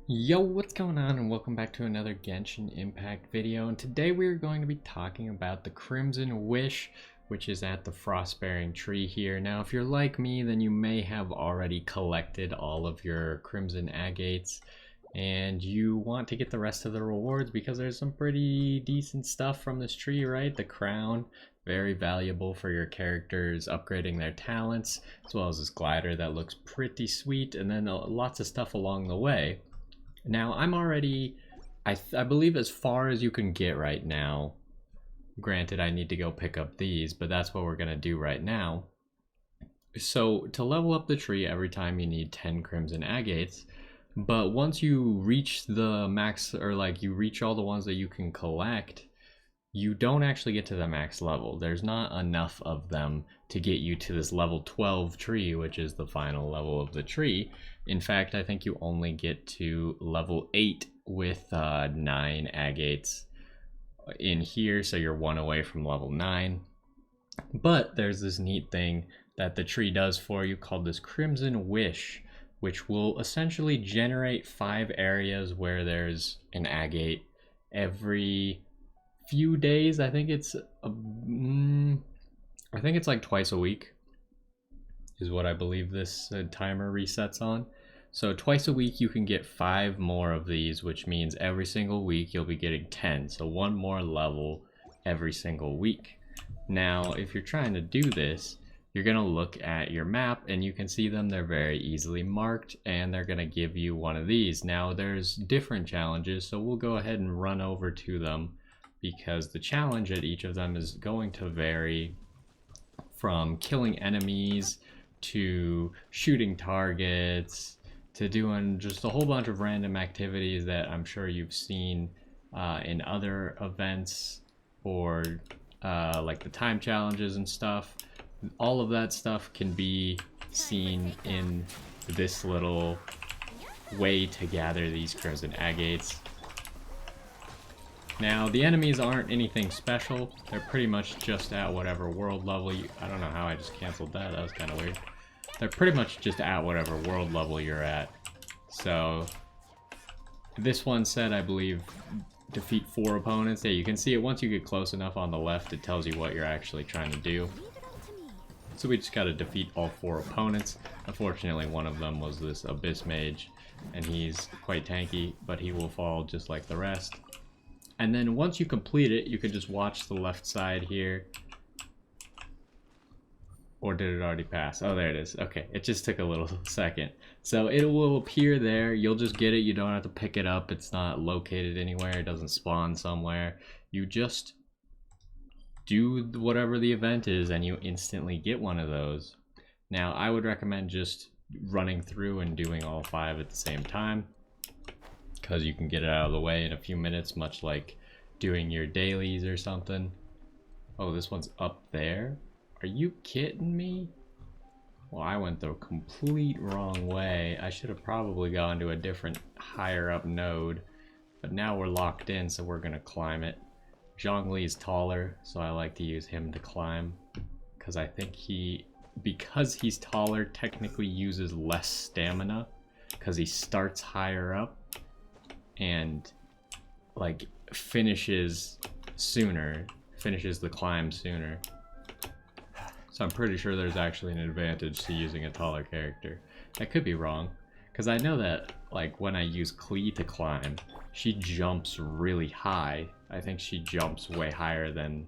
Yo, what's going on, and welcome back to another Genshin Impact video. And today we're going to be talking about the Crimson Wish, which is at the Frostbearing tree here. Now, if you're like me, then you may have already collected all of your Crimson Agates, and you want to get the rest of the rewards because there's some pretty decent stuff from this tree, right? The crown, very valuable for your characters upgrading their talents, as well as this glider that looks pretty sweet, and then lots of stuff along the way. Now, I'm already, I believe, as far as you can get right now. Granted, I need to go pick up these, but that's what we're going to do right now. So, to level up the tree, every time you need 10 Crimson Agates. But once you reach the max, or like you reach all the ones that you can collect, you don't actually get to the max level. There's not enough of them to get you to this level 12 tree, which is the final level of the tree. In fact, I think you only get to level 8 with 9 agates in here, so you're 1 away from level 9. But there's this neat thing that the tree does for you called this Crimson Wish, which will essentially generate 5 areas where there's an agate every few days. I think it's like twice a week is what I believe this timer resets on. So twice a week you can get 5 more of these, which means every single week you'll be getting 10. So 1 more level every single week. Now, if you're trying to do this, you're going to look at your map and you can see them. They're very easily marked and they're going to give you one of these. Now, there's different challenges, so we'll go ahead and run over to them because the challenge at each of them is going to vary from killing enemies to shooting targets to doing just a whole bunch of random activities that I'm sure you've seen in other events, or like the time challenges and stuff. All of that stuff can be seen in this little way to gather these Crimson Agates. Now, the enemies aren't anything special. They're pretty much just at whatever world level you... I don't know how I just canceled that. That was kind of weird. They're pretty much just at whatever world level you're at. So, this one said, I believe, defeat 4 opponents. Yeah, you can see it once you get close enough on the left, it tells you what you're actually trying to do. So we just got to defeat all 4 opponents. Unfortunately, one of them was this Abyss Mage, and he's quite tanky, but he will fall just like the rest. And then once you complete it, you can just watch the left side here. Or did it already pass? Oh, there it is. Okay, it just took a little second. So it will appear there. You'll just get it. You don't have to pick it up. It's not located anywhere. It doesn't spawn somewhere. You just do whatever the event is and you instantly get one of those. Now, I would recommend just running through and doing all 5 at the same time, because you can get it out of the way in a few minutes, much like doing your dailies or something. Oh, this one's up there? Are you kidding me? Well, I went the complete wrong way. I should have probably gone to a different higher up node, but now we're locked in, so we're gonna climb it. Zhongli is taller, so I like to use him to climb, because I think because he's taller, technically uses less stamina, because he starts higher up and like finishes the climb sooner. So I'm pretty sure there's actually an advantage to using a taller character. I could be wrong, because I know that like when I use Klee to climb, she jumps really high. I think she jumps way higher than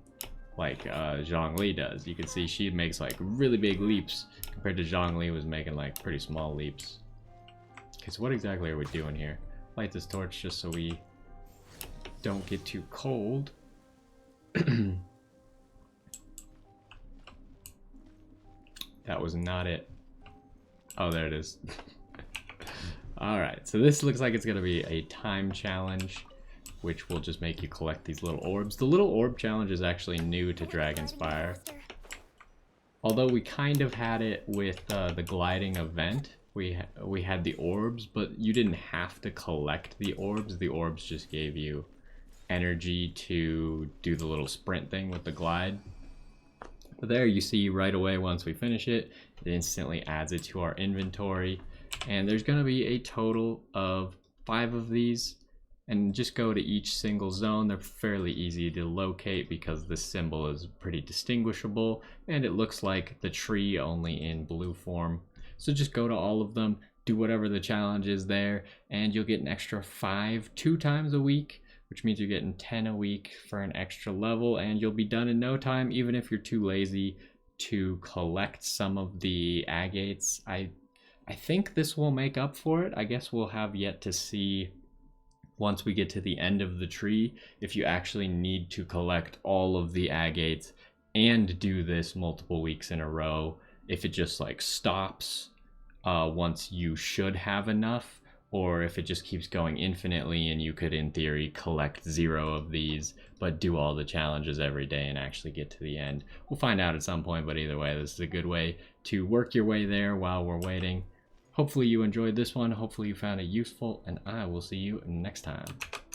like Zhongli does. You can see she makes like really big leaps compared to Zhongli was making like pretty small leaps. Okay, so what exactly are we doing here? Light this torch just so we don't get too cold. That was not it. Oh, there it is. Alright, so this looks like it's going to be a time challenge, which will just make you collect these little orbs. The little orb challenge is actually new to Dragonspire. Although we kind of had it with the gliding event. We had the orbs, but you didn't have to collect the orbs. The orbs just gave you energy to do the little sprint thing with the glide. But there you see right away, once we finish it, it instantly adds it to our inventory. And there's going to be a total of 5 of these, and just go to each single zone. They're fairly easy to locate because this symbol is pretty distinguishable, and it looks like the tree only in blue form. So just go to all of them, do whatever the challenge is there, and you'll get an extra 5 2 times a week, which means you're getting 10 a week for an extra level, and you'll be done in no time, even if you're too lazy to collect some of the agates. I think this will make up for it. I guess we'll have yet to see once we get to the end of the tree if you actually need to collect all of the agates and do this multiple weeks in a row, if it just like stops once you should have enough, or if it just keeps going infinitely and you could in theory collect 0 of these but do all the challenges every day and actually get to the end. We'll find out at some point, but either way, this is a good way to work your way there while we're waiting. Hopefully you enjoyed this one, hopefully you found it useful, and I will see you next time.